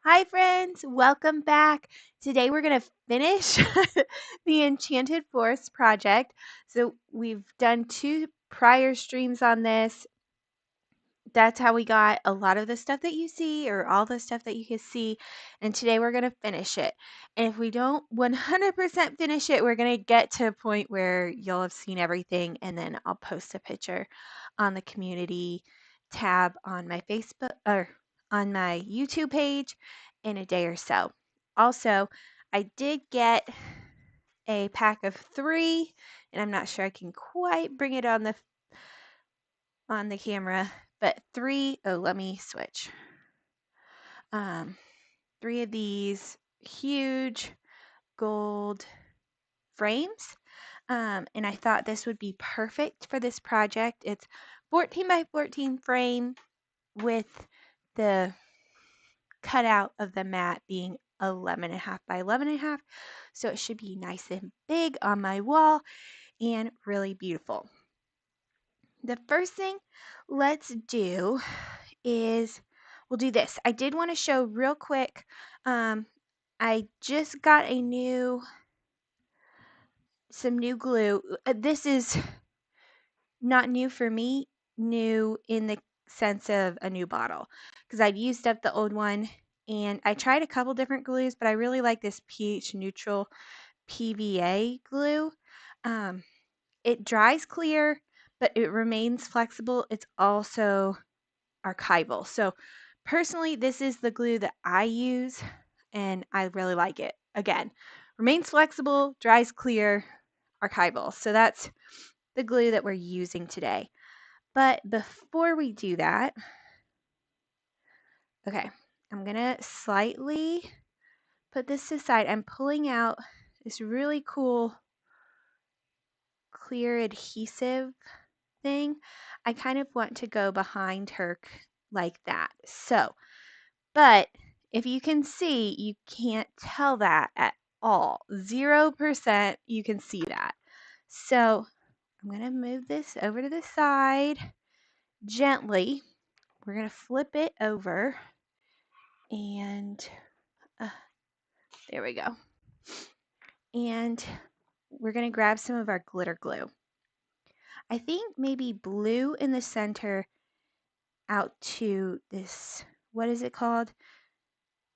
Hi, friends. Welcome back. Today we're going to finish the Enchanted Forest project. So we've done two prior streams on this. That's how we got a lot of the stuff that you see, or all the stuff that you can see. And today we're going to finish it. And if we don't 100% finish it, we're going to get to a point where you'll have seen everything. And then I'll post a picture on the community tab on my Facebook or on my YouTube page in a day or so. Also, I did get a pack of 3, and I'm not sure I can quite bring it on the camera, but 3, oh, let me switch. 3 of these huge gold frames. And I thought this would be perfect for this project. It's 14 by 14 frame with the cutout of the mat being 11.5 by 11.5. So it should be nice and big on my wall and really beautiful. The first thing let's do is we'll do this. I did want to show real quick. I just got some new glue. This is not new for me, new in the sense of a new bottle, because I'd used up the old one and I tried a couple different glues, but I really like this pH neutral PVA glue. It dries clear, but it remains flexible. It's also archival. So personally, this is the glue that I use and I really like it. Again, remains flexible, dries clear, archival. So that's the glue that we're using today. But before we do that, okay, I'm going to slightly put this aside. I'm pulling out this really cool clear adhesive thing. I kind of want to go behind her like that. So, but if you can see, you can't tell that at all. 0% you can see that. So I'm going to move this over to the side gently. We're going to flip it over and there we go. And we're going to grab some of our glitter glue. I think maybe blue in the center out to this, what is it called?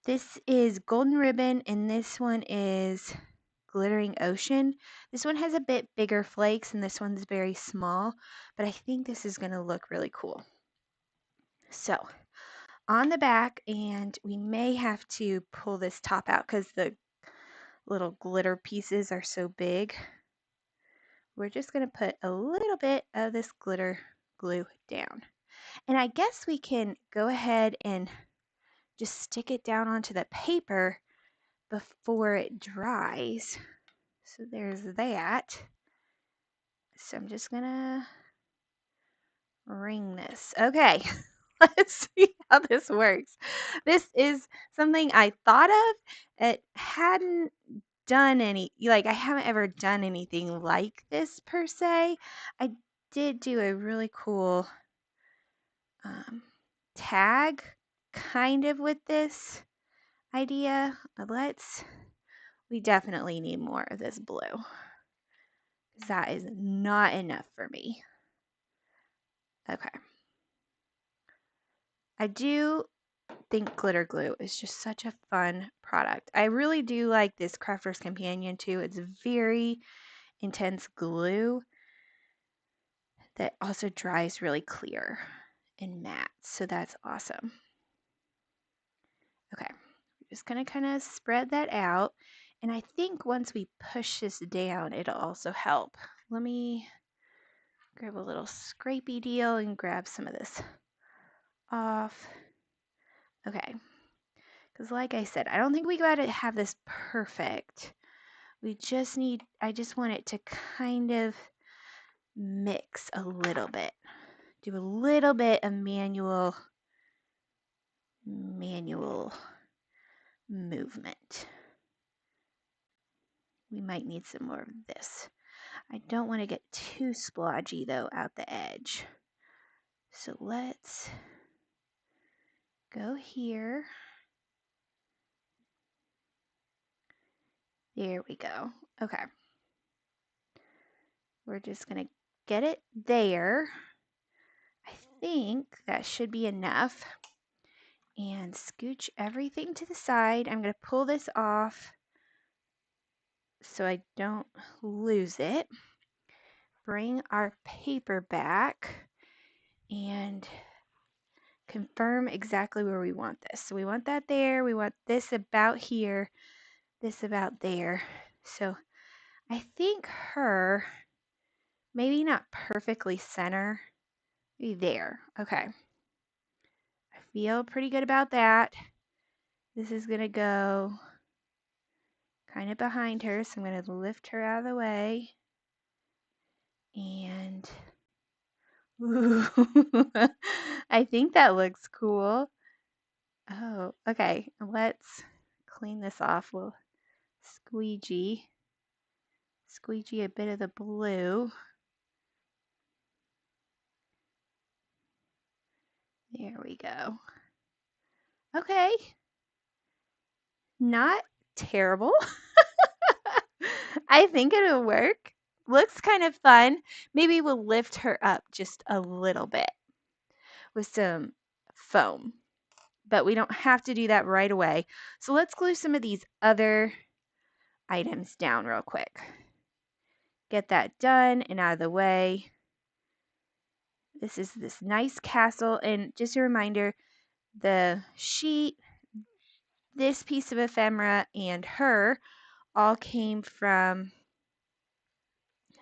This is Golden Ribbon and this one is Glittering Ocean. This one has a bit bigger flakes and this one's very small, but I think this is going to look really cool. So on the back, and we may have to pull this top out because the little glitter pieces are so big. We're just going to put a little bit of this glitter glue down. And I guess we can go ahead and just stick it down onto the paper before it dries. So there's that. So I'm just going to ring this. Okay, let's see how this works. This is something I thought of. It hadn't done I haven't ever done anything like this per se. I did do a really cool tag kind of with this idea. We definitely need more of this blue because that is not enough for me. Okay. I do think glitter glue is just such a fun product. I really do like this Crafter's Companion too. It's very intense glue that also dries really clear and matte. So that's awesome. Okay, we're just gonna kind of spread that out. And I think once we push this down, it'll also help. Let me grab a little scrapey deal and grab some of this off. Okay, because like I said, I don't think we gotta have this perfect. I just want it to kind of mix a little bit. Do a little bit of manual movement. We might need some more of this. I don't want to get too splodgy though out the edge. So let's go here Here we go. Okay. We're just going to get it there. I think that should be enough. And scooch everything to the side. I'm going to pull this off so I don't lose it. Bring our paper back and confirm exactly where we want this. So we want that there. We want this about here, this about there. So I think her, maybe not perfectly center, maybe there. Okay. I feel pretty good about that. This is going to go kind of behind her, so I'm going to lift her out of the way. And ooh, I think that looks cool. Oh, okay. Let's clean this off. We'll squeegee a bit of the blue. There we go. Okay. Not terrible. I think it'll work. Looks kind of fun. Maybe we'll lift her up just a little bit with some foam, but we don't have to do that right away. So let's glue some of these other items down real quick. Get that done and out of the way. This is this nice castle, and just a reminder, the sheet, this piece of ephemera, and her all came from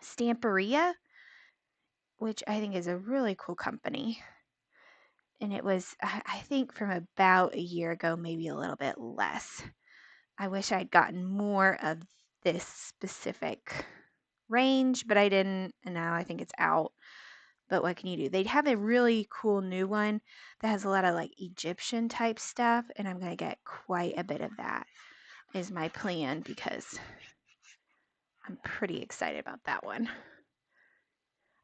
Stamperia, which I think is a really cool company. And it was, I think, from about a year ago, maybe a little bit less. I wish I'd gotten more of this specific range, but I didn't, and now I think it's out. But what can you do? They'd have a really cool new one that has a lot of like Egyptian type stuff, and I'm going to get quite a bit of that is my plan because I'm pretty excited about that one.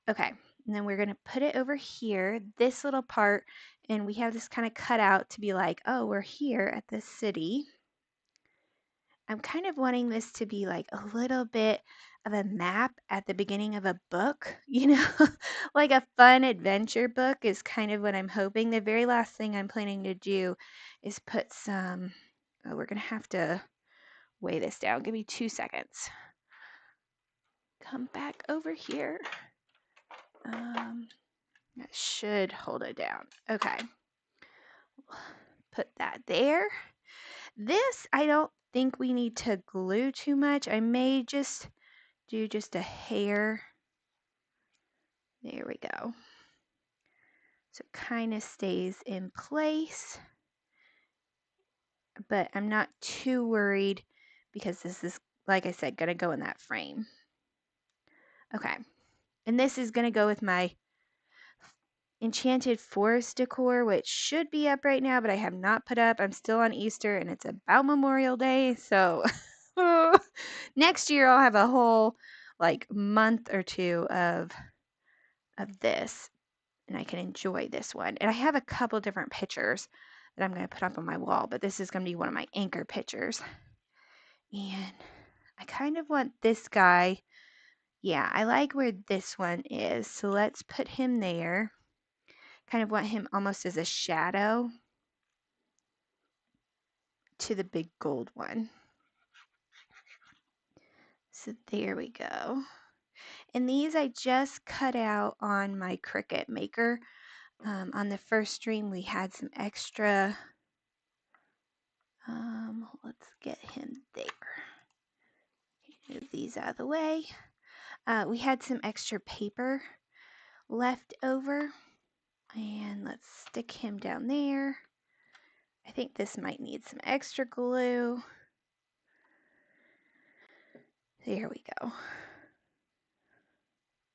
Okay, and then we're going to put it over here, this little part, and we have this kind of cut out to be like, oh, we're here at this city. I'm kind of wanting this to be like a little bit of a map at the beginning of a book, like a fun adventure book is kind of what I'm hoping. The very last thing I'm planning to do is put some, oh, we're going to have to weigh this down. Give me 2 seconds. Come back over here. That should hold it down. Okay. Put that there. This, I don't think we need to glue too much. I may just do just a hair. There we go. So it kind of stays in place. But I'm not too worried because this is, like I said, going to go in that frame. Okay. And this is going to go with my Enchanted Forest decor, which should be up right now, but I have not put up. I'm still on Easter and it's about Memorial Day. So next year I'll have a whole like month or two of this and I can enjoy this one. And I have a couple different pictures that I'm going to put up on my wall, but this is going to be one of my anchor pictures. And I kind of want this guy. Yeah, I like where this one is. So let's put him there. Kind of want him almost as a shadow to the big gold one. So there we go. And these I just cut out on my Cricut Maker. On the first stream we had some extra. Let's get him there. Move these out of the way. We had some extra paper left over. And let's stick him down there. I think this might need some extra glue. There we go.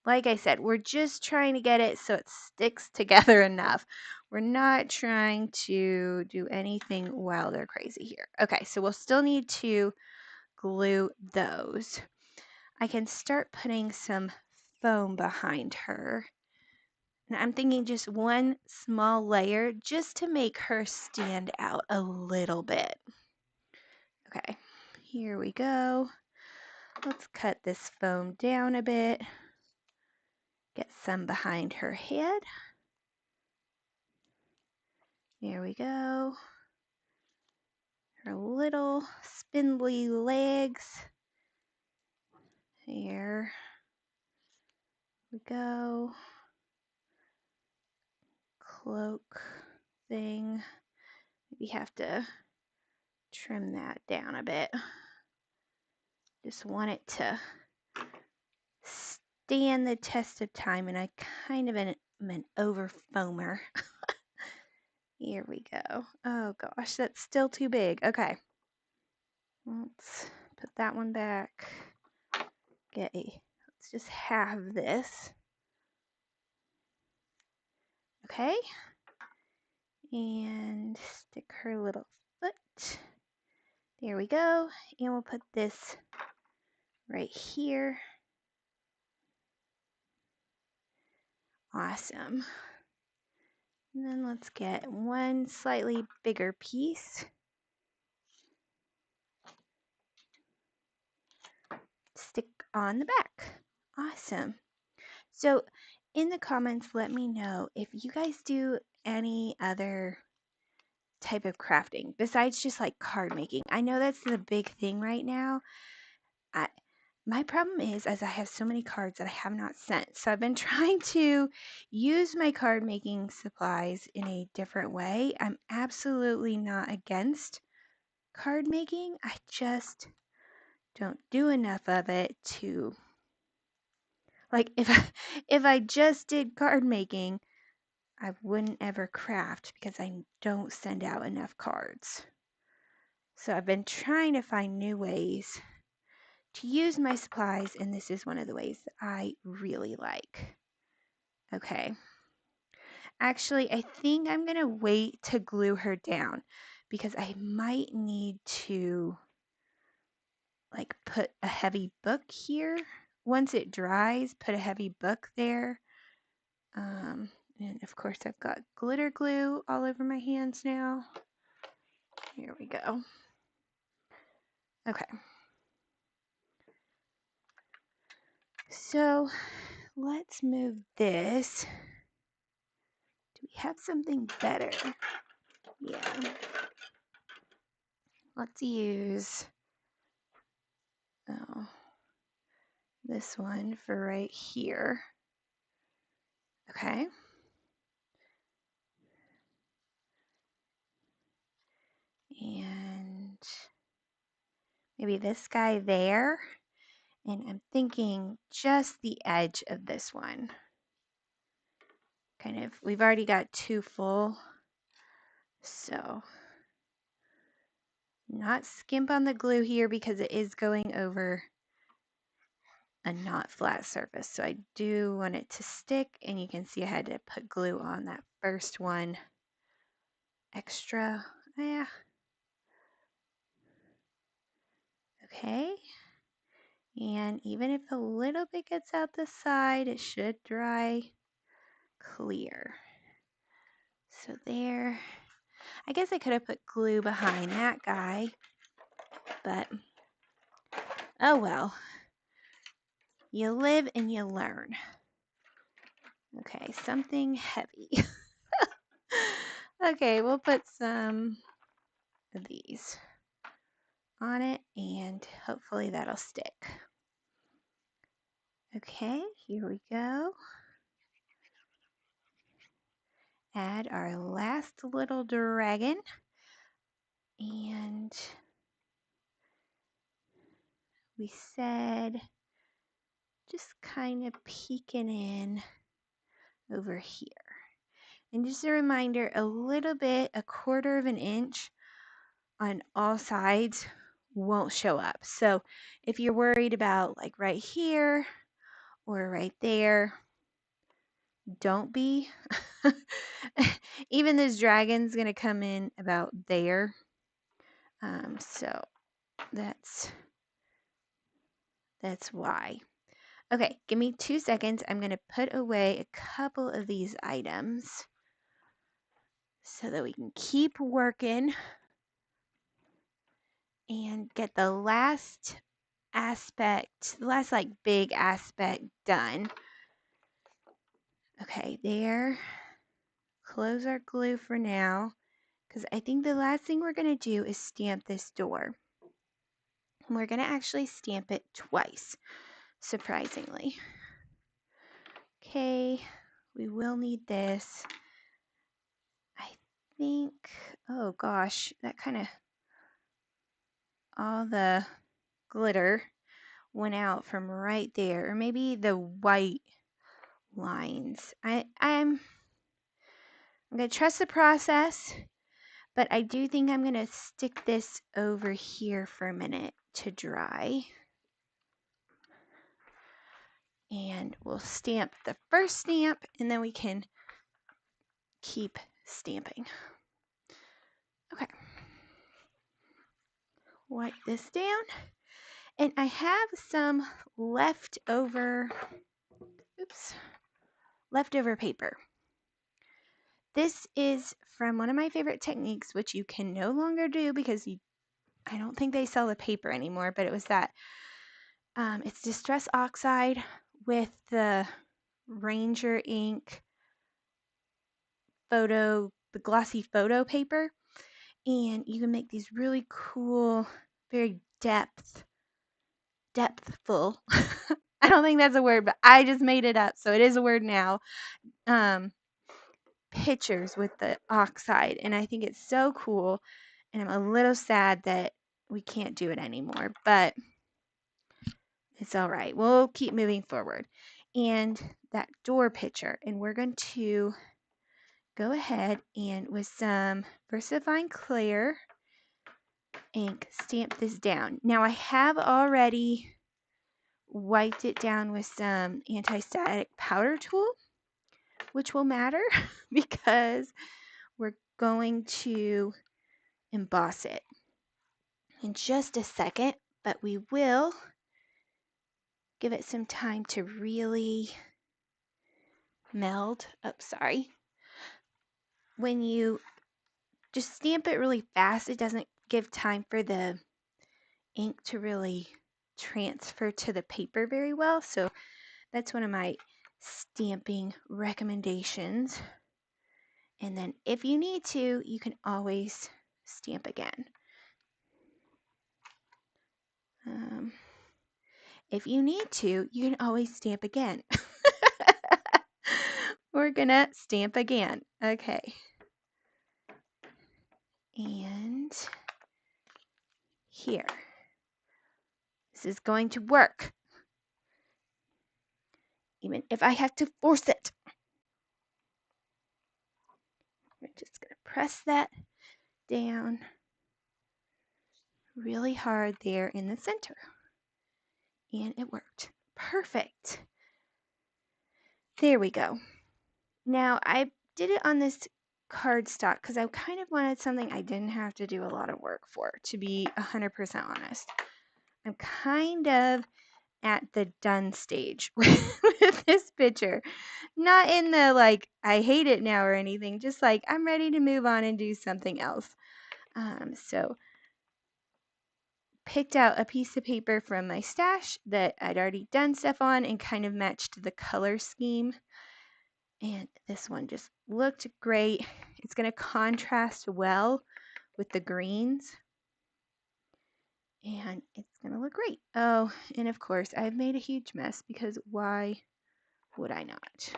Like I said, we're just trying to get it so it sticks together enough. We're not trying to do anything wild or crazy here. Okay, so we'll still need to glue those. I can start putting some foam behind her. And I'm thinking just one small layer just to make her stand out a little bit. Okay, here we go. Let's cut this foam down a bit. Get some behind her head. There we go. Her little spindly legs. There we go. Cloak thing. Maybe have to trim that down a bit. Just want it to stand the test of time, and I kind of am an over foamer. Here we go. Oh gosh, that's still too big. Okay. Let's put that one back. Let's just have this. Okay. And stick her little foot. There we go. And we'll put this right here. Awesome. And then let's get one slightly bigger piece. Stick on the back. Awesome. So in the comments, let me know if you guys do any other type of crafting besides just like card making. I know that's the big thing right now. My problem is as I have so many cards that I have not sent. So I've been trying to use my card making supplies in a different way. I'm absolutely not against card making. I just don't do enough of it to like if I just did card making, I wouldn't ever craft because I don't send out enough cards. So I've been trying to find new ways to use my supplies, and this is one of the ways that I really like. Okay. Actually, I think I'm going to wait to glue her down because I might need to like put a heavy book here. Once it dries, put a heavy book there. And of course, I've got glitter glue all over my hands now. Here we go. Okay. So let's move this. Do we have something better? Yeah. Let's use this one for right here. Okay. And maybe this guy there. And I'm thinking just the edge of this one. Kind of, we've already got two full. So not skimp on the glue here because it is going over a not flat surface. So I do want it to stick, and you can see I had to put glue on that first one extra. Yeah. Okay. And even if a little bit gets out the side, it should dry clear. So there. I guess I could have put glue behind that guy, but oh well. You live and you learn. Okay, something heavy. Okay, we'll put some of these on it and hopefully that'll stick. Okay, here we go. Add our last little dragon and we said just kind of peeking in over here. And just a reminder, a little bit, a quarter of an inch on all sides won't show up. So if you're worried about like right here or right there, don't be. Even this dragon's gonna come in about there. So that's why. Okay, give me 2 seconds. I'm gonna put away a couple of these items so that we can keep working and get the last aspect, the last like big aspect done. Okay, there. Close our glue for now, because I think the last thing we're going to do is stamp this door. And we're going to actually stamp it twice, surprisingly. Okay, we will need this. I think, oh gosh, that kind of, all the glitter went out from right there, or maybe the white lines. I'm going to trust the process, but I do think I'm going to stick this over here for a minute to dry. And we'll stamp the first stamp, and then we can keep stamping. Okay. Wipe this down. And I have some leftover paper. This is from one of my favorite techniques, which you can no longer do because I don't think they sell the paper anymore, but it was that it's Distress Oxide with the Ranger ink the glossy photo paper, and you can make these really cool, very depthful. I don't think that's a word, but I just made it up, so it is a word now. Pictures with the oxide, and I think it's so cool, and I'm a little sad that we can't do it anymore, but it's all right. We'll keep moving forward. And that door picture, and we're going to go ahead and with some VersaFine Clear ink stamp this down. Now I have already wiped it down with some anti-static powder tool, which will matter because we're going to emboss it in just a second, but we will give it some time to really meld. Oh, sorry. When you just stamp it really fast, it doesn't give time for the ink to really transfer to the paper very well. So that's one of my stamping recommendations. And then if you need to, you can always stamp again. If you need to, you can always stamp again. We're gonna stamp again. Okay. And here. This is going to work. Even if I have to force it. We're just gonna press that down really hard there in the center. And it worked. Perfect. There we go. Now I did it on this cardstock because I kind of wanted something I didn't have to do a lot of work for, to be 100% honest. I'm kind of at the done stage with this picture. Not in the like, I hate it now or anything, just like I'm ready to move on and do something else. So picked out a piece of paper from my stash that I'd already done stuff on and kind of matched the color scheme. And this one just looked great. It's going to contrast well with the greens. And it's going to look great. Oh, and of course, I've made a huge mess because why would I not?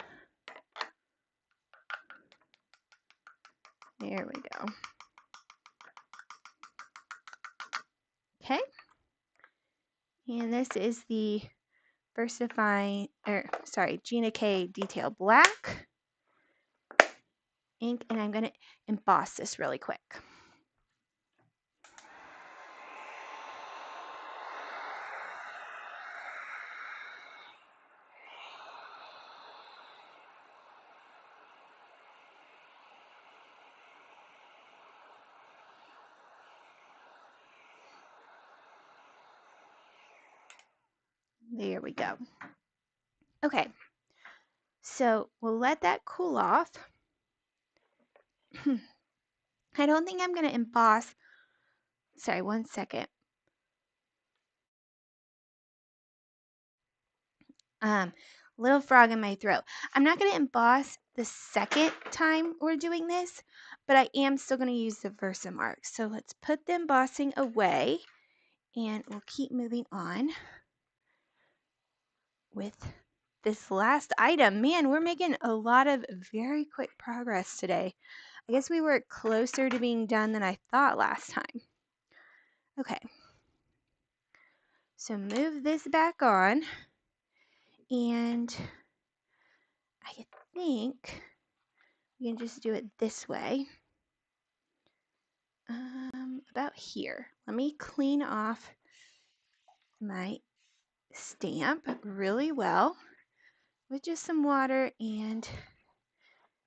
There we go. Okay. And this is the Gina K Detail Black ink, and I'm going to emboss this really quick. There we go. Okay, so we'll let that cool off. I don't think I'm going to emboss. Sorry, one second. Um, Little frog in my throat. I'm not going to emboss the second time we're doing this, but I am still going to use the Versamark. So let's put the embossing away and we'll keep moving on with this last item. Man, we're making a lot of very quick progress today. I guess we were closer to being done than I thought last time. Okay. So move this back on, and I think we can just do it this way. About here. Let me clean off my stamp really well with just some water and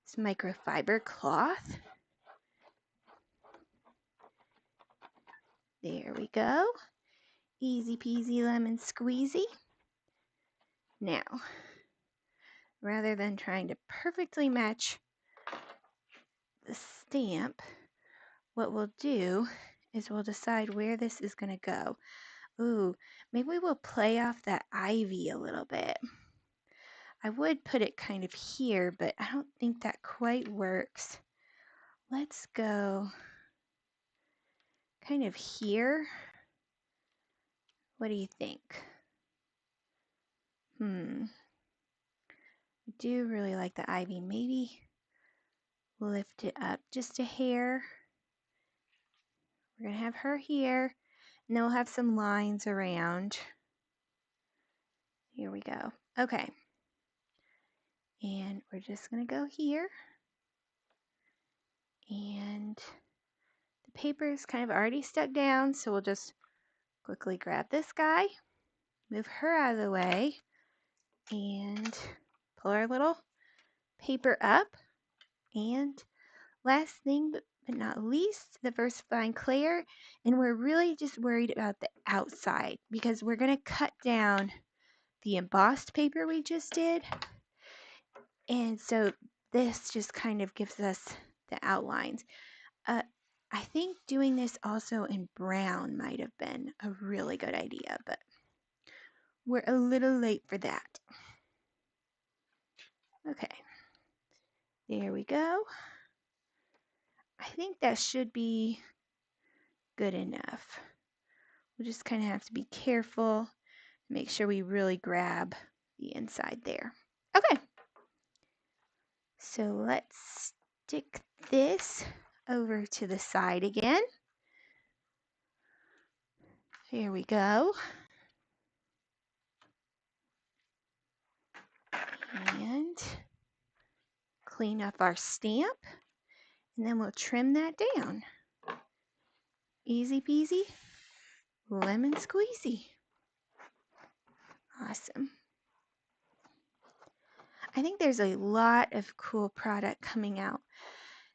some microfiber cloth. There we go. Easy peasy lemon squeezy. Now, rather than trying to perfectly match the stamp, what we'll do is we'll decide where this is going to go. Ooh, maybe we'll play off that ivy a little bit. I would put it kind of here, but I don't think that quite works. Let's go kind of here. What do you think? I do really like the ivy. Maybe lift it up just a hair. We're going to have her here, and then we'll have some lines around. Here we go. Okay. And we're just going to go here. And the paper is kind of already stuck down, so we'll just quickly grab this guy, move her out of the way, and pull our little paper up. And last thing but not least, the versifying clear. And we're really just worried about the outside because we're going to cut down the embossed paper we just did. And so this just kind of gives us the outlines. I think doing this also in brown might have been a really good idea, but we're a little late for that. Okay, there we go. I think that should be good enough. We'll just kind of have to be careful, make sure we really grab the inside there. Okay, so let's stick this over to the side again. Here we go. And clean up our stamp, and then we'll trim that down. Easy peasy, lemon squeezy. Awesome. I think there's a lot of cool product coming out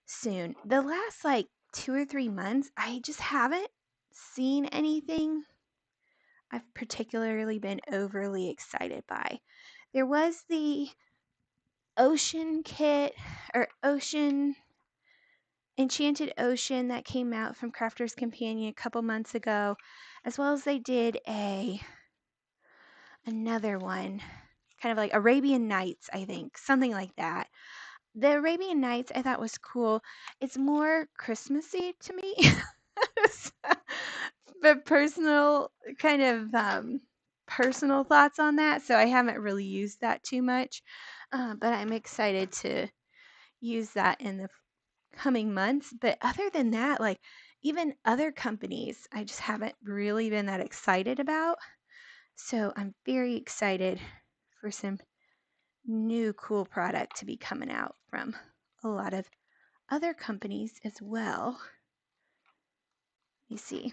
soon. The last like 2 or 3 months, I just haven't seen anything I've particularly been overly excited by. There was the ocean kit or ocean Enchanted Ocean that came out from Crafter's Companion a couple months ago, as well as they did another one, kind of like Arabian Nights, I think, something like that. The Arabian Nights I thought was cool. It's more Christmassy to me. But personal kind of personal thoughts on that, so I haven't really used that too much. But I'm excited to use that in the coming months. But other than that, like even other companies, I just haven't really been that excited about. So I'm very excited for some new cool product to be coming out from a lot of other companies as well. You see,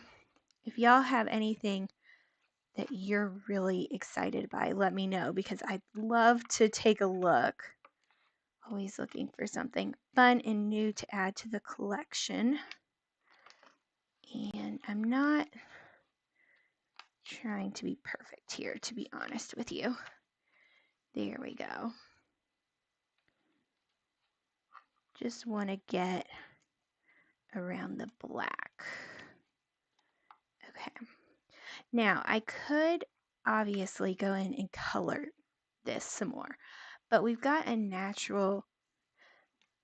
if y'all have anything that you're really excited by, let me know because I'd love to take a look. Always looking for something fun and new to add to the collection. And I'm not trying to be perfect here, to be honest with you. There we go. Just want to get around the black. Okay. Now, I could obviously go in and color this some more. But we've got a natural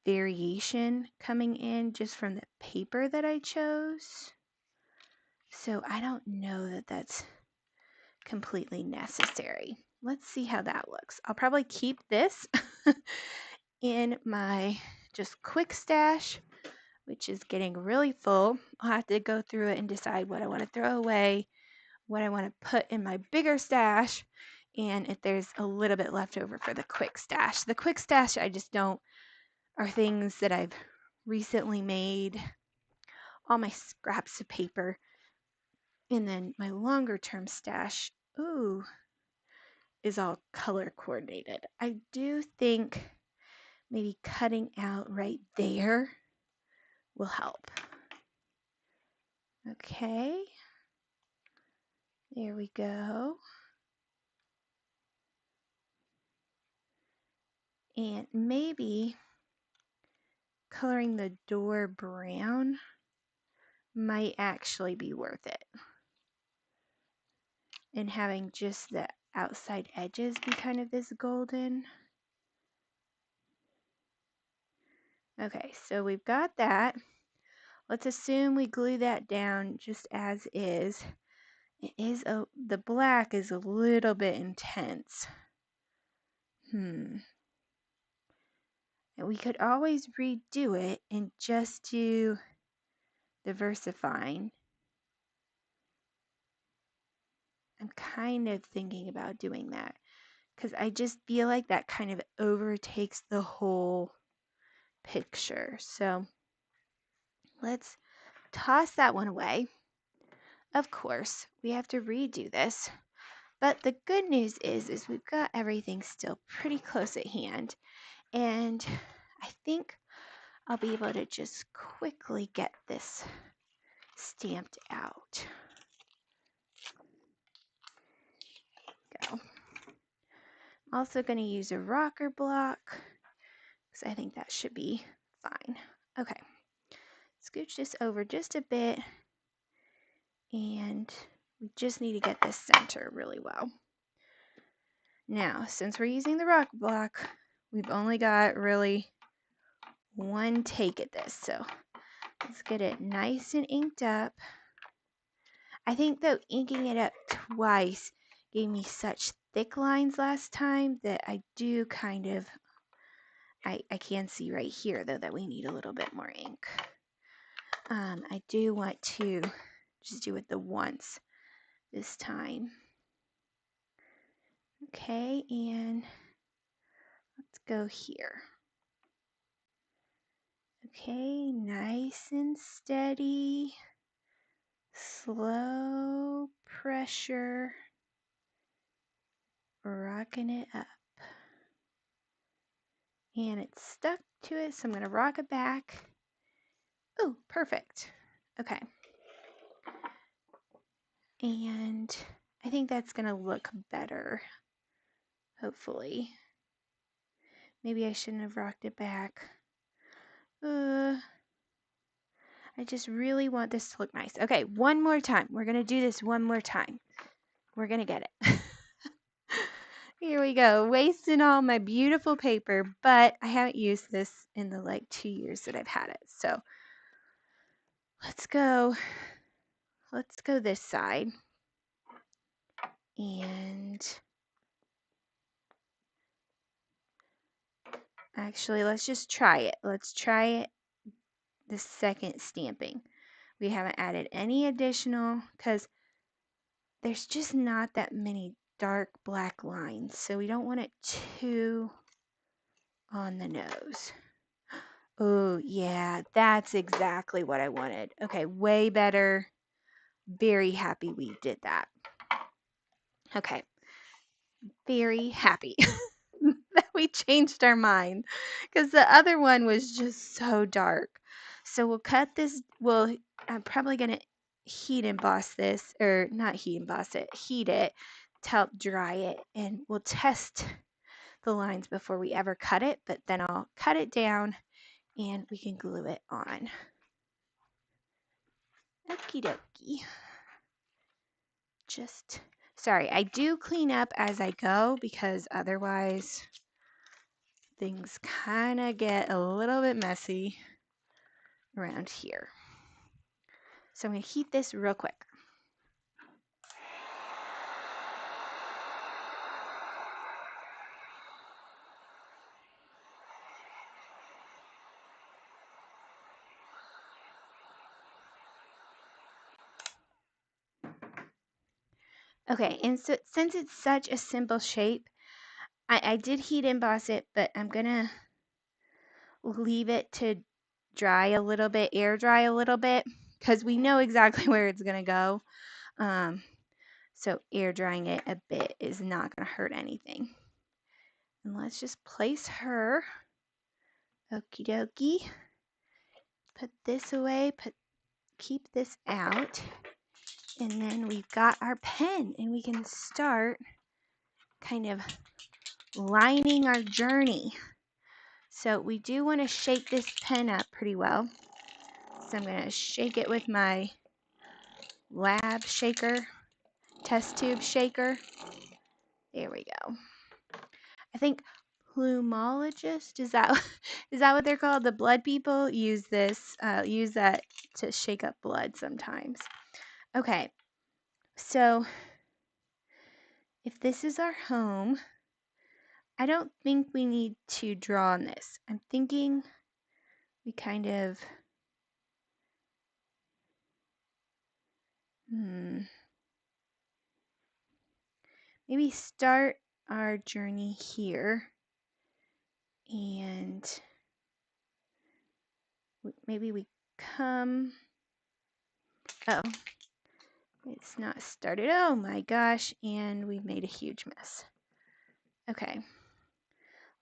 variation coming in just from the paper that I chose. So I don't know that that's completely necessary. Let's see how that looks. I'll probably keep this in my just quick stash, which is getting really full. I'll have to go through it and decide what I want to throw away, what I want to put in my bigger stash, and if there's a little bit left over for the quick stash. The quick stash I just don't are things that I've recently made, all my scraps of paper, and then my longer term stash, is all color coordinated. I do think maybe cutting out right there will help. Okay, there we go. And maybe coloring the door brown might actually be worth it. And having just the outside edges be kind of this golden. Okay, so we've got that. Let's assume we glue that down just as is. The black is a little bit intense. And we could always redo it and just do diversifying. I'm kind of thinking about doing that because I just feel like that kind of overtakes the whole picture. So let's toss that one away. Of course, we have to redo this. But the good news is we've got everything still pretty close at hand. And I think I'll be able to just quickly get this stamped out. Go. I'm also going to use a rocker block because I think that should be fine. Okay, scooch this over just a bit, and we just need to get this center really well. Now, since we're using the rocker block, we've only got really one take at this, so let's get it nice and inked up. I think though inking it up twice gave me such thick lines last time that I do kind of, I can see right here though that we need a little bit more ink. I do want to just do it the once this time. Okay, and let's go here. Okay, nice and steady, slow pressure, rocking it up. And it's stuck to it, so I'm going to rock it back. Oh, perfect. Okay. And I think that's going to look better, hopefully. Maybe I shouldn't have rocked it back. I just really want this to look nice. Okay, one more time. We're going to do this one more time. We're going to get it. Here we go. Wasting all my beautiful paper, but I haven't used this in the 2 years that I've had it. So let's go this side. And actually, let's just try it. Let's try it the second stamping. We haven't added any additional because there's just not that many dark black lines. So we don't want it too on the nose. Oh, yeah, that's exactly what I wanted. Okay, way better. Very happy we did that. Okay, very happy that we changed our mind because the other one was just so dark. So we'll cut this. I'm probably going to heat emboss this, or not heat emboss it, heat it to help dry it. And we'll test the lines before we ever cut it, but then I'll cut it down and we can glue it on. Okie dokie. Just Sorry, I do clean up as I go because otherwise things kind of get a little bit messy around here. So I'm going to heat this real quick. Okay, and so since it's such a simple shape, I did heat emboss it, but I'm going to leave it to dry a little bit, air dry a little bit, because we know exactly where it's going to go. So air drying it a bit is not going to hurt anything. And let's just place her. Okie dokie. Put this away, keep this out. And then we've got our pen and we can start kind of lining our journey. So we do want to shake this pen up pretty well. So I'm going to shake it with my lab shaker, test tube shaker. There we go. I think plumologist, is that what they're called? The blood people use this, use that to shake up blood sometimes. Okay, so if this is our home, I don't think we need to draw on this. I'm thinking we kind of, maybe start our journey here and maybe we come, oh, it's not started. Oh my gosh, and we've made a huge mess. Okay,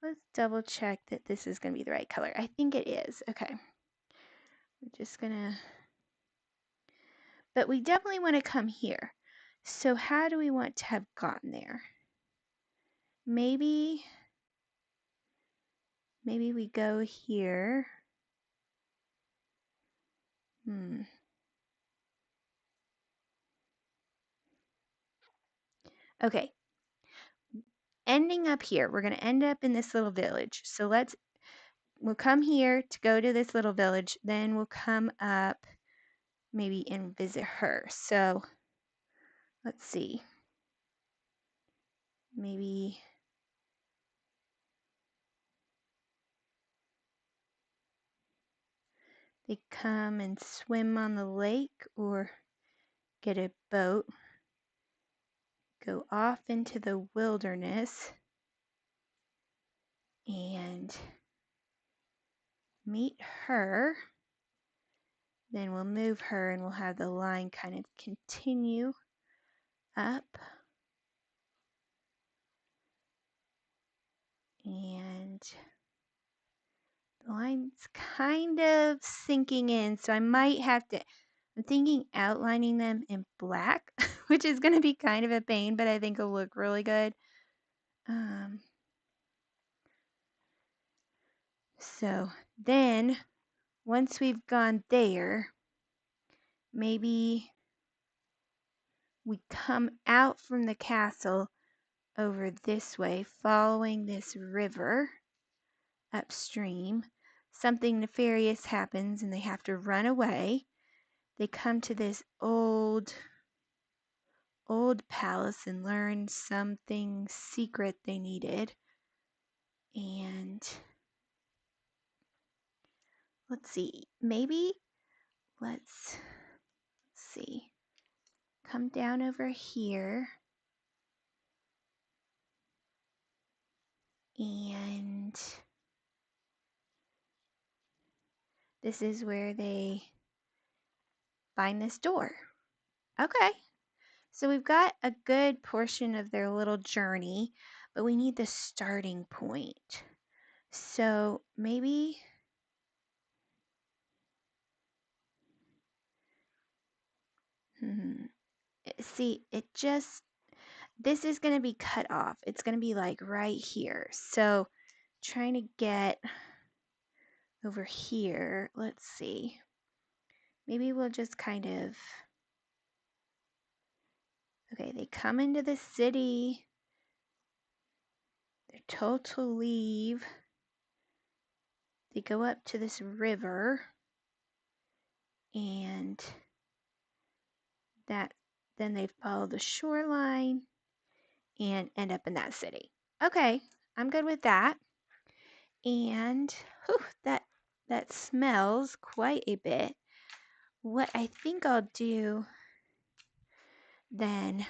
let's double check that this is going to be the right color. I think it is. Okay, we're just gonna, but we definitely want to come here. So how do we want to have gotten there? Maybe we go here. Okay, ending up here, we're going to end up in this little village. So we'll come here to go to this little village, then we'll come up maybe and visit her. So let's see. Maybe they come and swim on the lake or get a boat, go off into the wilderness and meet her. Then we'll move her and we'll have the line kind of continue up. And the line's kind of sinking in, so I might have to, I'm thinking outlining them in black, which is going to be kind of a pain, but I think it'll look really good. So then, once we've gone there, maybe we come out from the castle over this way, following this river upstream. Something nefarious happens and they have to run away. They come to this old palace and learn something secret they needed. And let's see, maybe let's see, come down over here. And this is where they find this door. Okay, so we've got a good portion of their little journey, but we need the starting point. So maybe, see, this is going to be cut off. It's going to be like right here. So trying to get over here, let's see. Maybe we'll just kind of, Okay, they come into the city. They're told to leave. They go up to this river, and then they follow the shoreline and end up in that city. Okay, I'm good with that. And whew, that smells quite a bit. What I think I'll do then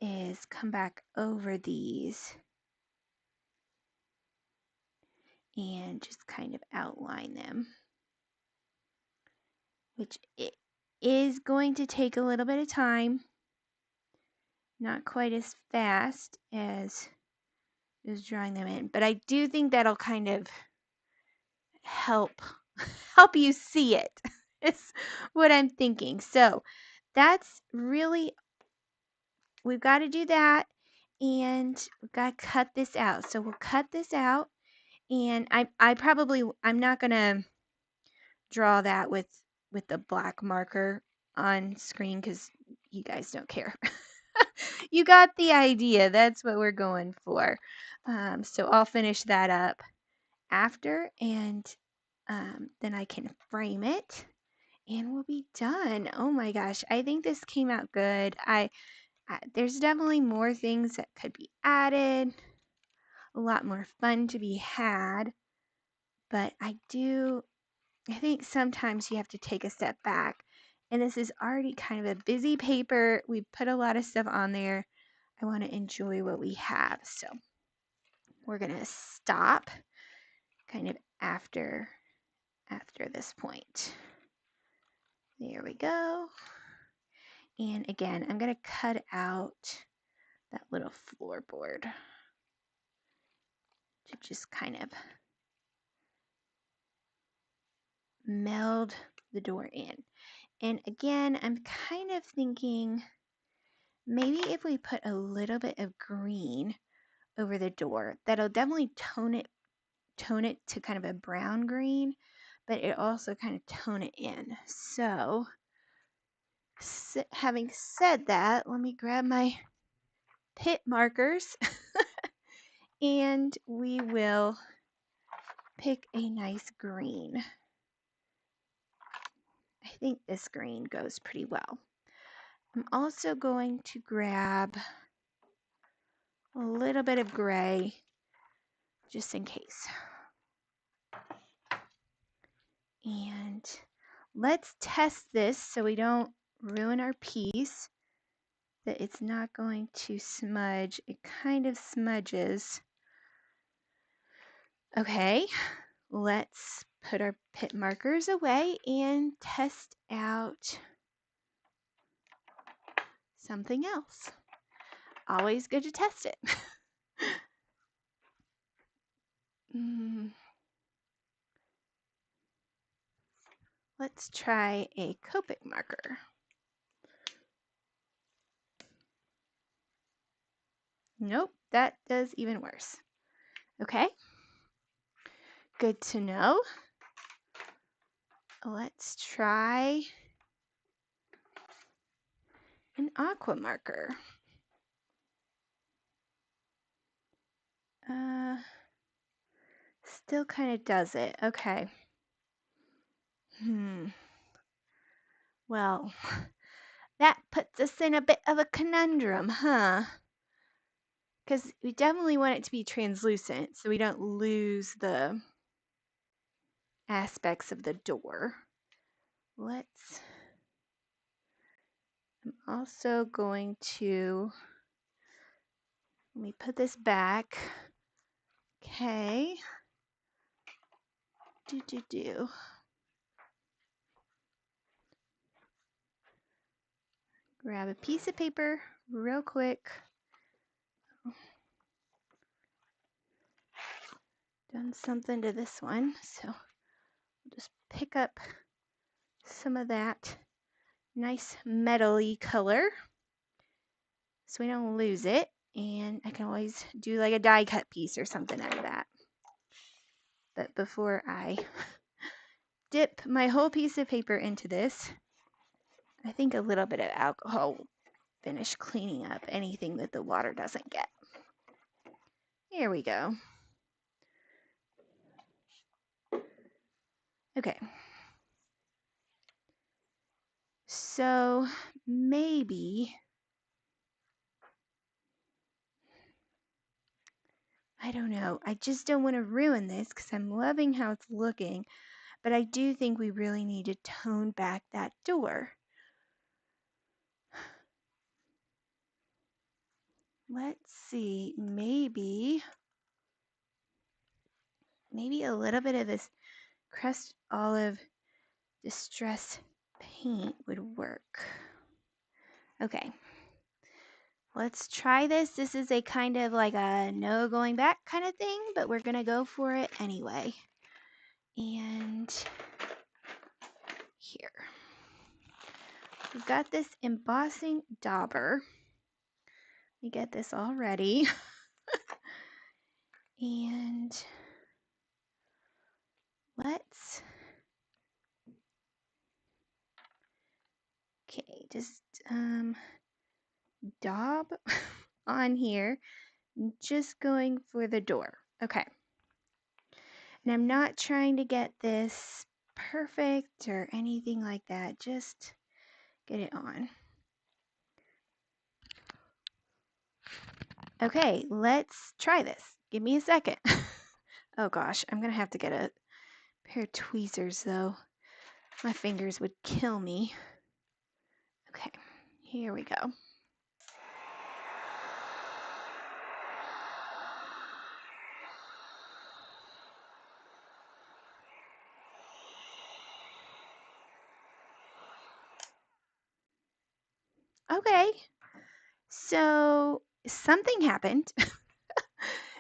is come back over these and just kind of outline them, which it is going to take a little bit of time, not quite as fast as drawing them in, but I do think that'll kind of help you see it. Is what I'm thinking. So that's really, we've got to do that, and we've got to cut this out. So we'll cut this out, and I'm not gonna draw that with the black marker on screen because you guys don't care. You got the idea. That's what we're going for. So I'll finish that up after, and then I can frame it, and we'll be done. Oh my gosh, I think this came out good. There's definitely more things that could be added, a lot more fun to be had, but I think sometimes you have to take a step back. And this is already kind of a busy paper. We put a lot of stuff on there. I want to enjoy what we have. So we're going to stop kind of after this point. There we go. And again, I'm going to cut out that little floorboard to just kind of meld the door in. And again, I'm kind of thinking maybe if we put a little bit of green over the door, that'll definitely tone it to kind of a brown green, but it also kind of tone it in. So having said that, let me grab my pit markers and we will pick a nice green. I think this green goes pretty well. I'm also going to grab a little bit of gray just in case. And let's test this so we don't ruin our piece, that it's not going to smudge. It kind of smudges. Okay, let's put our pit markers away and test out something else. Always good to test it. Let's try a Copic marker. Nope, that does even worse. Okay, good to know. Let's try an aqua marker. Still kind of does it. Okay. Well, that puts us in a bit of a conundrum, huh? Because we definitely want it to be translucent so we don't lose the aspects of the door. I'm also going to, let me put this back. Okay. Grab a piece of paper real quick. Done something to this one, so we'll just pick up some of that nice metally color so we don't lose it. And I can always do like a die cut piece or something out of that. But before I dip my whole piece of paper into this, I think a little bit of alcohol finish cleaning up anything that the water doesn't get. Here we go. Okay. So maybe, I don't know. I just don't want to ruin this because I'm loving how it's looking. But I do think we really need to tone back that door. Let's see, maybe a little bit of this crust olive distress paint would work. Okay, let's try this. This is a kind of like a no going back kind of thing, but we're gonna go for it anyway. And here, we've got this embossing dauber. We get this all ready. And let's, okay, just daub on here. I'm just going for the door. Okay. And I'm not trying to get this perfect or anything like that. Just get it on. Okay, let's try this. Give me a second. Oh gosh, I'm gonna have to get a pair of tweezers though. My fingers would kill me. Okay, here we go. Okay, so something happened.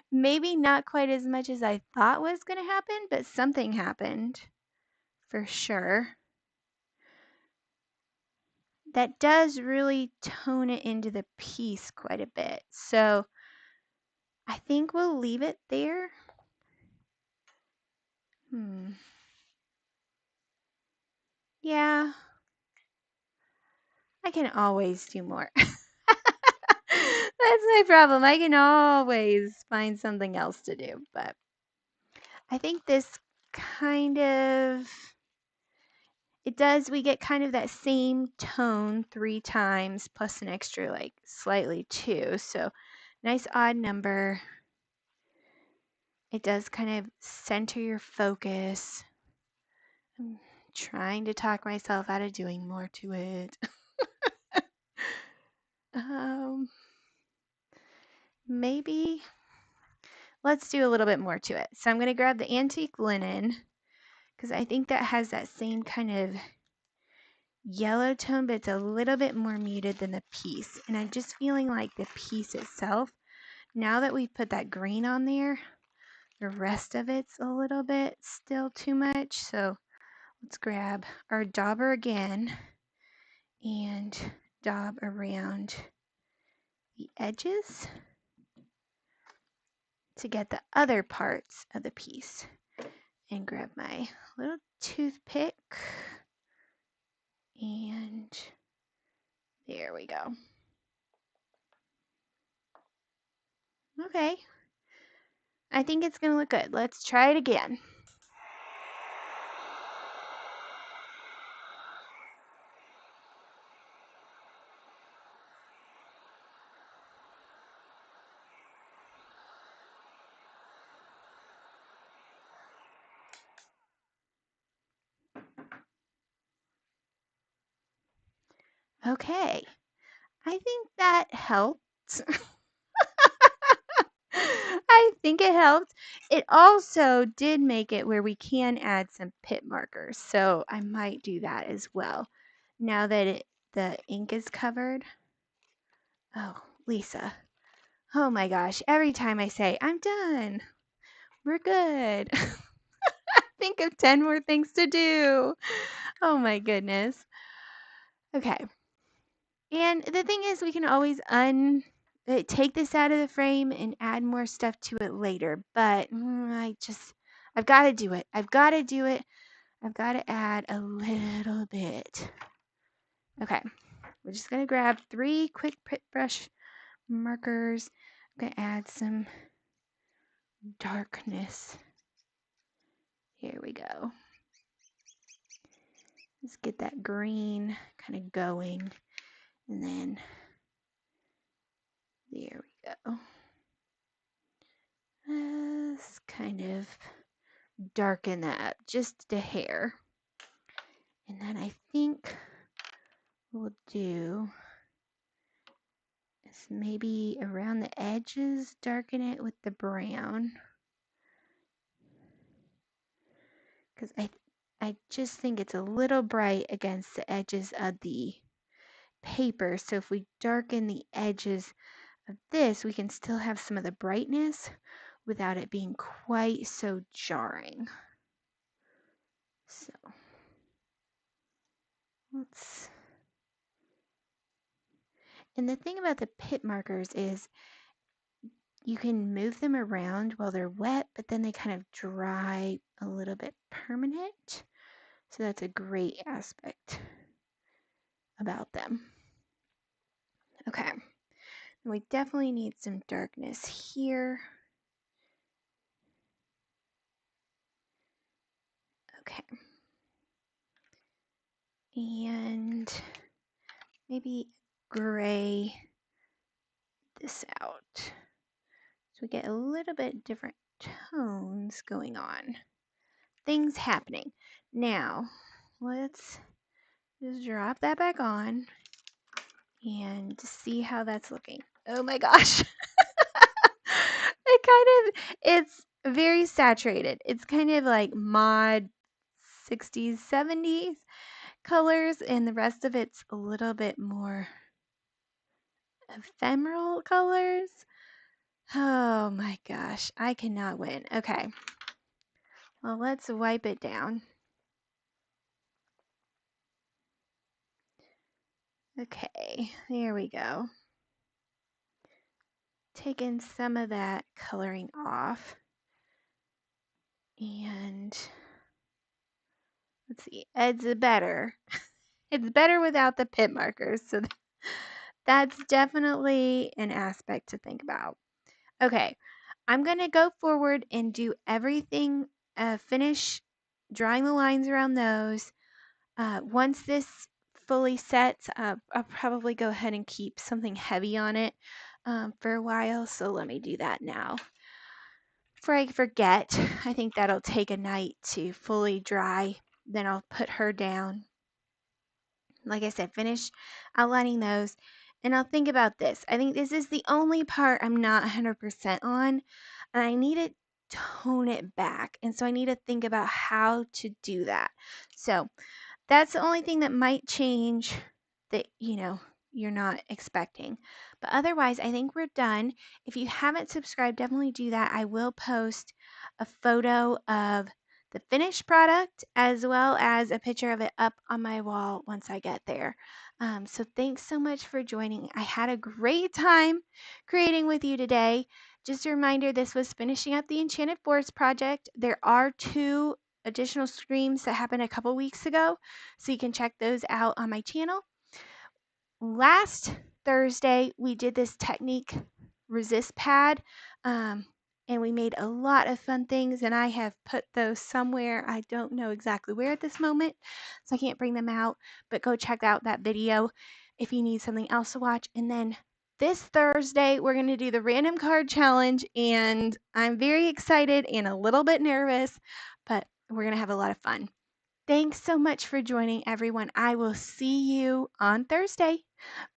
Maybe not quite as much as I thought was gonna happen, but something happened for sure. That does really tone it into the piece quite a bit. So I think we'll leave it there. Yeah, I can always do more. That's my problem. I can always find something else to do. But I think this kind of, it does, we get kind of that same tone 3 times plus an extra like slightly 2. So nice odd number. It does kind of center your focus. I'm trying to talk myself out of doing more to it. Maybe let's do a little bit more to it. So I'm going to grab the antique linen because I think that has that same kind of yellow tone, but it's a little bit more muted than the piece. And I'm just feeling like the piece itself, now that we've put that green on there, the rest of it's a little bit still too much. So let's grab our dauber again and daub around the edges to get the other parts of the piece. And grab my little toothpick, and there we go. Okay, I think it's gonna look good. Let's try it again. Okay, I think that helped. I think it helped. It also did make it where we can add some pit markers, so I might do that as well. Now that the ink is covered. Oh, Lisa. Oh my gosh, every time I say, I'm done, we're good. Think of 10 more things to do. Oh my goodness. Okay. And the thing is, we can always take this out of the frame and add more stuff to it later. But I've got to do it. I've got to do it. I've got to add a little bit. Okay. we're just going to grab 3 quick print brush markers. I'm going to add some darkness. Here we go. Let's get that green kind of going. And then there we go. Let's kind of darken that up just a hair. And then I think what we'll do is maybe around the edges, darken it with the brown. Because I just think it's a little bright against the edges of the paper. So if we darken the edges of this, we can still have some of the brightness without it being quite so jarring. So let's, and the thing about the pit markers is you can move them around while they're wet, but then they kind of dry a little bit permanent. So that's a great aspect about them. Okay, and we definitely need some darkness here. Okay. And maybe gray this out. So we get a little bit different tones going on. Things happening. Now, let's just drop that back on and see how that's looking. Oh my gosh. It's very saturated. It's kind of like mod 60s, 70s colors, and the rest of it's a little bit more ephemeral colors. Oh my gosh, I cannot win. Okay, well, let's wipe it down. Okay, there we go. Taking some of that coloring off. And let's see, it's better. It's better without the pit markers, so that's definitely an aspect to think about. Okay, I'm going to go forward and do everything, finish drawing the lines around those. Once this fully sets, I'll probably go ahead and keep something heavy on it for a while, so let me do that now. Before I forget, I think that'll take a night to fully dry. Then I'll put her down. Like I said, finish outlining those. And I'll think about this. I think this is the only part I'm not 100% on. And I need to tone it back. And so I need to think about how to do that. So that's the only thing that might change that, you're not expecting. But otherwise, I think we're done. If you haven't subscribed, definitely do that. I will post a photo of the finished product as well as a picture of it up on my wall once I get there. So thanks so much for joining. I had a great time creating with you today. Just a reminder, this was finishing up the Enchanted Forest project. There are 2 additional streams that happened a couple weeks ago, so you can check those out on my channel. Last Thursday, we did this technique resist pad, and we made a lot of fun things, and I have put those somewhere. I don't know exactly where at this moment, so I can't bring them out, but go check out that video if you need something else to watch. And then this Thursday, we're going to do the random card challenge, and I'm very excited and a little bit nervous, but we're going to have a lot of fun. Thanks so much for joining, everyone. I will see you on Thursday.